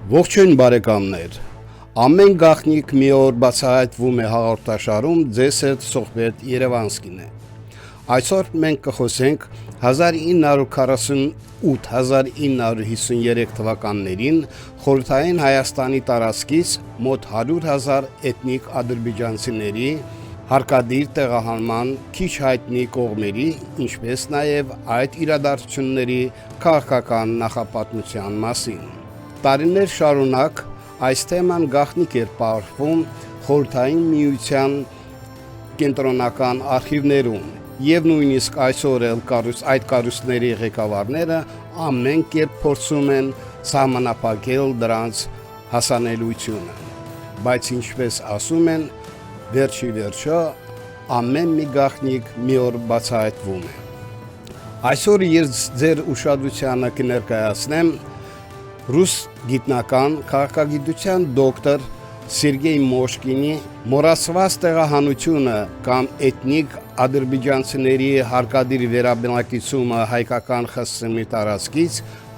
Ողջույն բարեկամներ, ամեն գաղտնիք մի օր բացահայտվում է հաղորդաշարում ձեզ հետ Սոխբետ Երևանսկին է։ Այսօր մենք կխոսենք 1948-1953 թվականներին խորհրդային Հայաստանի տարածքից մոտ 100,000 էթնիկ ադրբեջանցիների հարկադիր տեղահանման քիչ հայտնի կողմերի, ինչպես նաև այդ իրադարձությունների քաղաքական նախապատմության մասին։ Տարիներ շարունակ այս թեման գաղտնիք էր պահվում խորհրդային միության կենտրոնական արխիվներում եւ նույնիսկ այսօր էլ այդ կառույցների ղեկավարները ամեն կերպ փորձում են սահմանափակել դրանց հասանելիությունը, բայց ինչպես ասում են, վերջի վերջո ամեն մի գաղտնիք մի օր բացահայտվում է։ Այսօր ես ձեր ուշադրությանը կներկայացնեմ ռուս գիտնական քաղաքագիտության դոկտոր Սերգեյ Մոշկինի մոռացված տեղահանությունը կամ էթնիկ ադրբեջանցիների հարկադիր վերաբնակեցումը հայկական ԽՍՀՄ տարածքից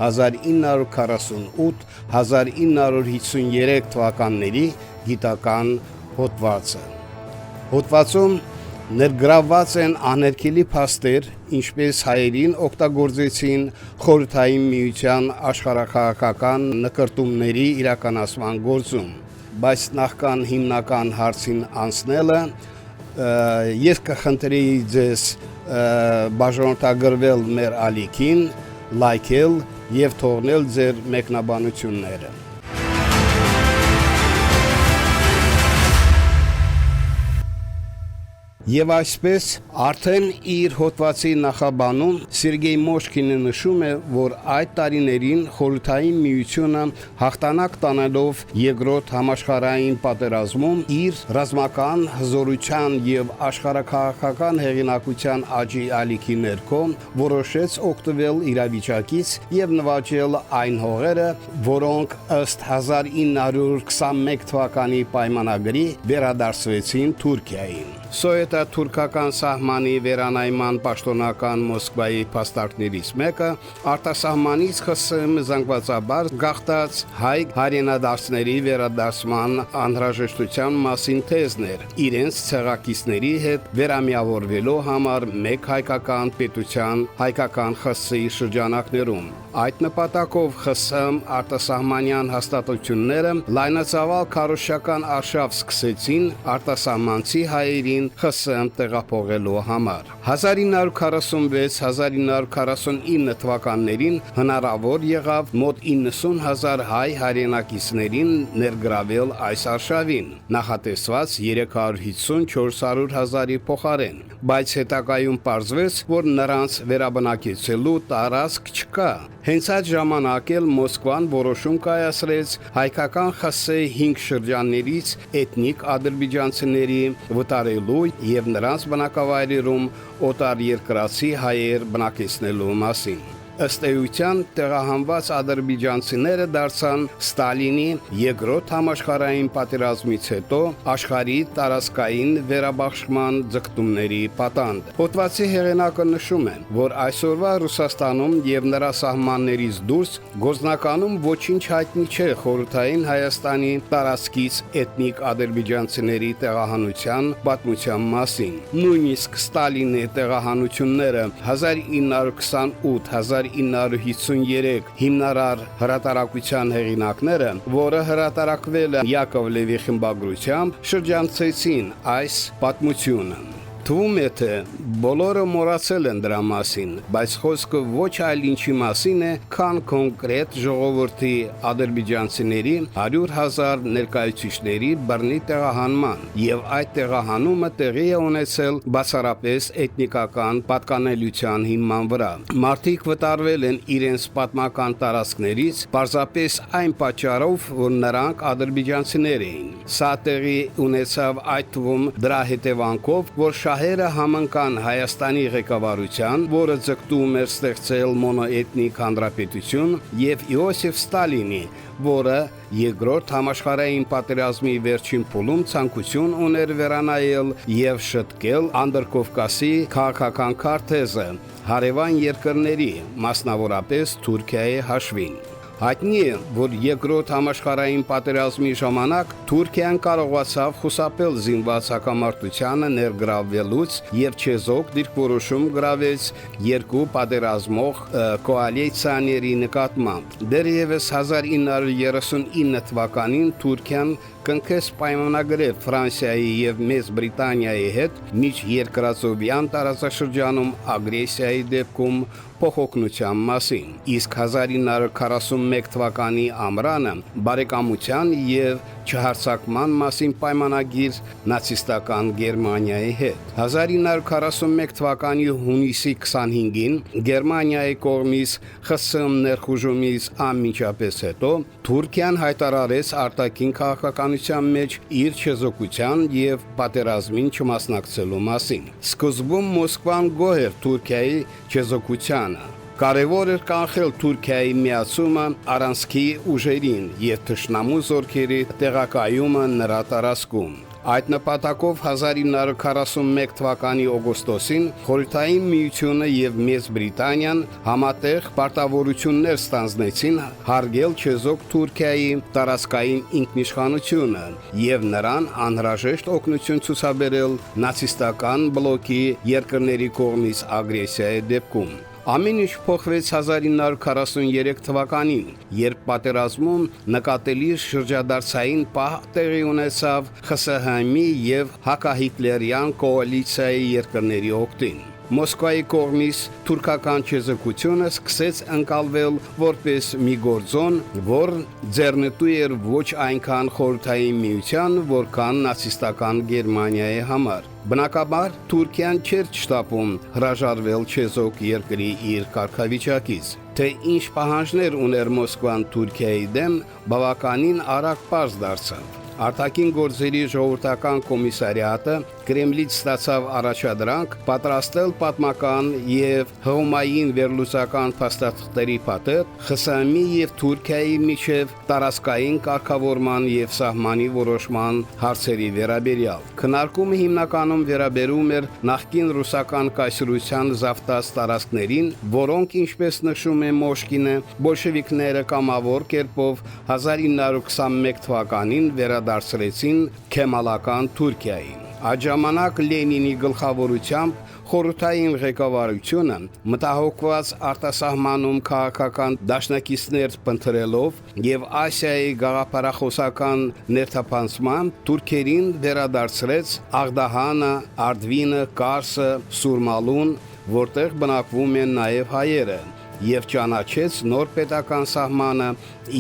1948-1953 թվականների գիտական հոդվածը։ Հոդվածում ներգրավված են աներկելի փաստեր, ինչպես հայերին օգտագործեցին խորհրդային միության աշխարհաքաղաքական նկրտումների իրականացման գործում, բայց նախքան հիմնական հարցին անցնելը ես կխնդրեի ձեզ բաժանորդագրվել մեր ալիքին, լայքել եւ թողնել ձեր մեկնաբանությունները։ Եվ այսպես արդեն իր հոդվածի նախաբանում Սերգեյ Մոշկինը նշում է, որ այդ տարիներին խորհրդային միությունը հաղթանակ տանելով երկրորդ համաշխարհային պատերազմում իր ռազմական հզորության եւ աշխարհաքաղաքական հեղինակության աճի ալիքի ներքո որոշեց օգտվել իրավիճակից եւ նվաճել այն հողերը, որոնք ըստ 1921 թվականի պայմանագրի վերադարձվեցին Թուրքիային։ Սովետա-թուրքական սահմանի վերանայման պաշտոնական Մոսկվայի փաստարկներից մեկը արտասահմանից ԽՍՀՄ զանգվածաբար գաղթած հայ հայրենադարձների վերադարձման անհրաժեշտության մասին թեզն էր, իրենց ցեղակիցների հետ վերամիավորվելու համար մեկ հայկական պետության հայկական ԽՍՀՄ-ի շրջանակներում։ Այդ նպատակով ԽՍՀՄ արտասահմանյան հաստատությունները լայնածավալ քարոզչական արշավ սկսեցին արտասահմանցի հայերին ԽՍՀՄ տեղափոխելու համար։ 1946-1949 թվականներին հնարավոր եղավ մոտ 90,000 հայ հայրենակիցներին ներգրավել այս արշավին, նախատեսված 350-400,000-ի փոխարեն, բայց հետագայում պարզվեց, որ նրանց վերաբնակեցելու տարածք չկա։ Հենց այդ ժամանակ էլ Մոսկվան որոշում կայացրեց հայկական ԽՍՀՄ-ի 5 շրջաններից էթնիկ ադրբեջանցիների վտարելու եւ նրանց բնակավայրերում օտարերկրացի հայեր բնակեցնելու մասին։ Ըստ էության տեղահանված ադրբեջանցիները դարձան Ստալինի երկրորդ համաշխարհային պատերազմից հետո աշխարհի տարածքային վերաբաշխման ձգտումների պատանդ։ Հոդվածի հեղինակը նշում է, որ այսօրվա Ռուսաստանում եւ նրա սահմաններից դուրս գործնականում ոչինչ հայտնի չէ խորհրդային Հայաստանի տարածքից էթնիկ ադրբեջանցիների տեղահանության պատմության մասին։ Նույնիսկ Ստալինի տեղահանությունները 1928-1953 հիմնարար հրատարակության հեղինակները, որը հրատարակվել է Յակով Լևի խմբագրությամբ, շրջանցեցին այս պատմությունը։ Թվում է, թե բոլորը մոռացել են դրա մասին, բայց խոսքը ոչ այլ ինչի մասին է, քան կոնկրետ ժողովրդի ադրբեջանցիների 100,000 ներկայացուցիչների բռնի տեղահանման, եւ այդ տեղահանումը տեղի է ունեցել բացառապես էթնիկական պատկանելիության հիման վրա։ Մարդիկ վտարվել են իրենց պատմական տարածքներից պարզապես այն պատճառով, որ նրանք ադրբեջանցիներ էին։ Սա տեղի ունեցավ այդ թվում դրա հետևանքով, որ շահերը համընկան Հայաստանի ղեկավարության, որը ձգտում էր ստեղծել մոնոէթնիկ հանրապետություն, եւ Իոսիֆ Ստալինի, որը երկրորդ համաշխարհային պատերազմի վերջին փուլում ցանկություն ուներ վերանայել եւ շտկել Անդրկովկասի քաղաքական քարտեզը հարևան երկրների, մասնավորապես Թուրքիայի հաշվին։ Հայտնի է, որ երկրորդ համաշխարհային պատերազմի ժամանակ Թուրքիան կարողացավ խուսափել զինված հակամարտությանը ներգրավվելուց եւ չեզոք դիրքորոշում գրավեց երկու պատերազմող կոալիցիաների նկատմամբ։ Դեռևս 1939 թվականին Թուրքիան կնքեց պայմանագրեր Ֆրանսիայի եւ Մեծ Բրիտանիայի հետ միջերկրածովյան տարածաշրջանում ագրեսիայի դեպքում փոխօգնության մասին, իսկ 1941 թվականի ամռանը բարեկամության եւ չհարձակման մասին պայմանագիր նացիստական Գերմանիայի հետ։ 1941 թվականի հունիսի 25-ին Գերմանիայի կողմից ԽՍՀՄ ներխուժումից անմիջապես հետո Թուրքիան հայտարարեց արտաքին քաղաքականության մեջ իր չեզոքության եւ պատերազմին չմասնակցելու մասին։ Սկզբում Մոսկվան գոհ էր Թուրքիայի չեզոքությանը։ Կարևոր էր կանխել Թուրքիայի միացումը առանցքի ուժերին եւ թշնամու զորքերի տեղակայումը նրա տարածքում։ Այդ նպատակով 1941 թվականի օգոստոսին Խորհրդային Միությունը եւ Մեծ Բրիտանիան համատեղ պարտավորություններ ստանձնեցին հարգել չեզոք Թուրքիայի տարածքային ինքնիշխանությունը եւ նրան անհրաժեշտ օգնություն ցուցաբերել նացիստական բլոկի երկրների կողմից ագրեսիայի դեպքում։ Ամեն ինչ փոխվեց 1943 թվականին, երբ պատերազմում նկատելի շրջադարձային պահ տեղի ունեցավ ԽՍՀՄ-ի եւ հակահիտլերյան կոալիցիայի երկրների օգտին։ Մոսկվայի կողմից թուրքական չեզոքությունը սկսեց ընկալվել որպես մի գործոն, որ ձեռնտու էր ոչ այնքան Խորհրդային Միության, որքան նացիստական Գերմանիայի համար։ Բնականաբար Թուրքիան չէր շտապում հրաժարվել չեզոք երկրի իր կարգավիճակից, թե ինչ պահանջներ ուներ Մոսկվան Թուրքիայի դեմ, բավականին արագ պարզ դարձավ։ Արտաքին գործերի ժողովրդական կոմիսարիատը Կրեմլից ստացավ առաջադրանք պատրաստել պատմական եւ հողմային վերլուծական փաստաթղթերի պատետ ԽՍՀՄ-ի եւ Թուրքիայի միջև տարածքային կարգավորման եւ սահմանի որոշման հարցերի վերաբերյալ։ Քննարկումը հիմնականում վերաբերում էր նախկին ռուսական կայսրության զավթած տարածքներին, որոնք, ինչպես նշում է Մոշկինը, բոլշևիկները կամավոր կերպով 1921 թվականին վերադարձրեցին Քեմալական Թուրքիային։ Այդ ժամանակ Լենինի գլխավորությամբ խորհրդային ղեկավարությունը մտահոգված արտասահմանում քաղաքական դաշնակիցներ փնտրելով եւ Ասիայի գաղափարախոսական ներթափանցմամբ թուրքերին վերադարձրեց Աղդահանը, Արդվինը, Կարսը, Սուրմալուն, որտեղ բնակվում են նաեւ հայերը, եւ ճանաչեց նոր պետական սահմանը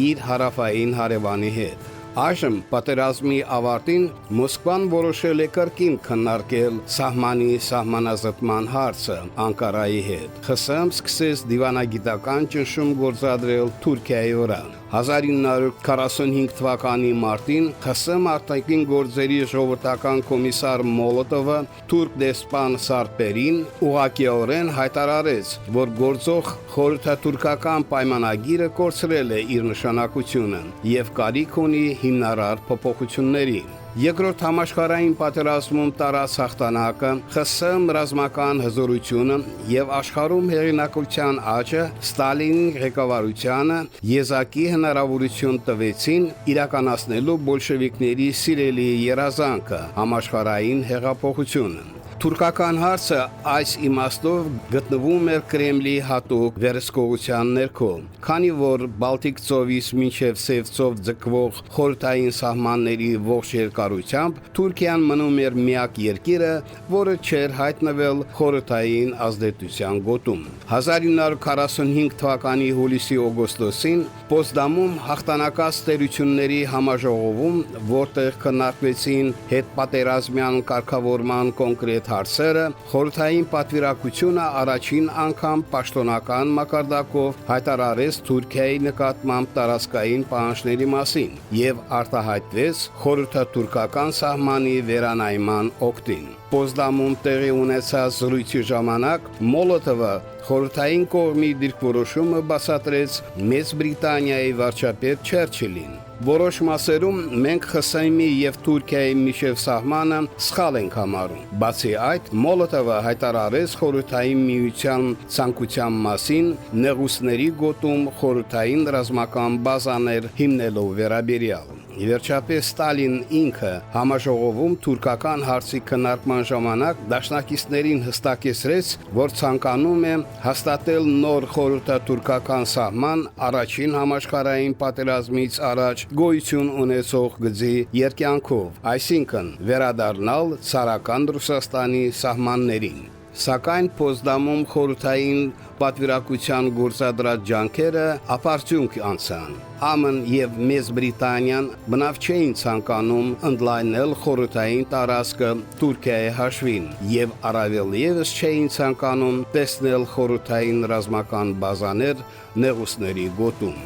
իր հարավային հարևանի հետ։ Այժմ պատերազմի ավարտին Մոսկվան որոշել է կրկին քննարկել սահմանի սահմանազատման հարցը Անկարայի հետ։ ԽՍՀՄ սկսեց դիվանագիտական ճնշում գործադրել Թուրքիայի վրա։ 1945 թվականի մարտին ԽՍՀՄ արտաքին գործերի ժողովրդական կոմիսար Մոլոտովը թուրք դեսպան Սարպերին ուղղակիորեն հայտարարեց, որ գործող խորհրդատուրքական պայմանագիրը կորցրել է իր նշանակությունը եւ կարիք ունի հիմնարար փոփոխությունների։ Երկրորդ համաշխարհային պատերազմում տարած հաղթանակը, ԽՍՀՄ ռազմական հզորությունը եւ աշխարհում հեղինակության աճը Ստալինի ղեկավարությանը եզակի հնարավորություն տվեցին իրականացնելու բոլշևիկների սիրելի երազանքը համաշխարհային հեղափոխությունը։ Թուրքական հարցը այս իմաստով գտնվում էր Կրեմլի հատուկ վերահսկողության ներքո, քանի որ Բալտիկ ծովից մինչև Սև ծով ձգվող խորհրդային սահմանների ողջ երկարությամբ Թուրքիան մնում էր միակ երկիրը, որը չէր հայտնվել խորհրդային ազդեցության գոտում։ 1945 թվականի հուլիսի-օգոստոսին Պոtsdamում հաղթանակած տերությունների համաժողովում, որտեղ քննարկվեցին հետպատերազմյան կարգավորման կոնկրետ հարցերը, խորհրդային պատվիրակությունը առաջին անգամ պաշտոնական մակարդակով հայտարարեց Թուրքիայի նկատմամբ տարածքային պահանջների մասին եւ արտահայտվեց խորհրդատուրքական սահմանի վերանայման օգտին։ Պոtsdamում տեղի ունեցած զրույցի ժամանակ Մոլոտովը խորհրդային կողմի դիրքորոշումը բացատրեց Մեծ Բրիտանիայի վարչապետ Չերչիլին։ Որոշ մասերում մենք ԽՍՀՄ-ի եւ Թուրքիայի միջև սահմանը սխալ ենք համարում։ Բացի այդ, Մոլոտովը հայտարարեց խորհրդային միության ցանկության մասին նեղուսների գոտում խորհրդային ռազմական բազաներ հիմնելով վերաբերյալ։ Վերջապես Ստալինն ինքը համաժողովում թուրքական հարցի քննարկման ժամանակ դաշնակիցներին հստակեցրեց, որ ցանկանում է հաստատել նոր խորհրդատուրքական սահման առաջին համաշխարհային պատերազմից առաջ գոյություն ունեցող գծի երկայնքով, այսինքն վերադառնալ ցարական Ռուսաստանի սահմաններին։ Սակայն Պոզդամում խորհրդային պատվիրակության գործադրած ջանքերը ապարդյունք անցան։ ԱՄՆ եւ Մեծ Բրիտանիան բնավ չէին ցանկանում ընդլայնել խորհրդային տարածքը Թուրքիայի հաշվին եւ առավել եւս չէին ցանկանում տեսնել խորհրդային ռազմական բազաներ նեղուսների գոտում։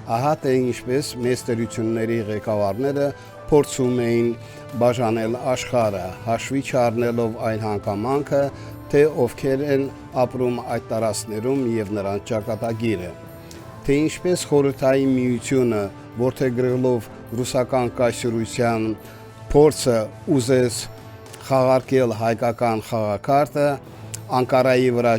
Ահա թե ինչպես մեծ տերությունների ղեկավարները փորձում էին բաժանել աշխարհը, հաշվի չառնելով այն հանգամանքը, թե ովքեր են ապրում այդ տարածքներում եւ նրանց ճակատագիրը, թե ինչպես խորհրդային միությունը որդեգրելով ռուսական կայսրության փորձը ուզեց խաղարկել հայկական խաղակարտը Անկարայի վրա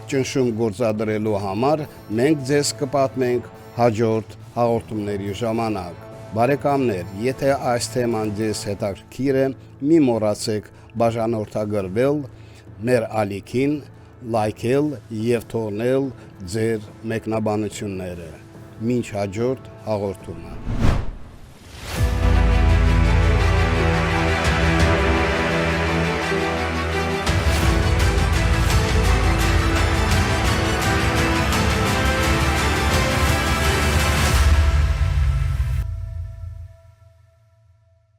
ճնշում գործադրելու համար, մենք ձեզ կպատմենք հաջորդ հաղորդումների ժամանակ։ Բարեկամներ, եթե այս թեման ձեզ հետաքրքիր է, մի մոռացեք բաժանորդագրվել մեր ալիքին, լայքել եւ թողնել ձեր մեկնաբանությունները։ Մինչ հաջորդ հաղորդումը։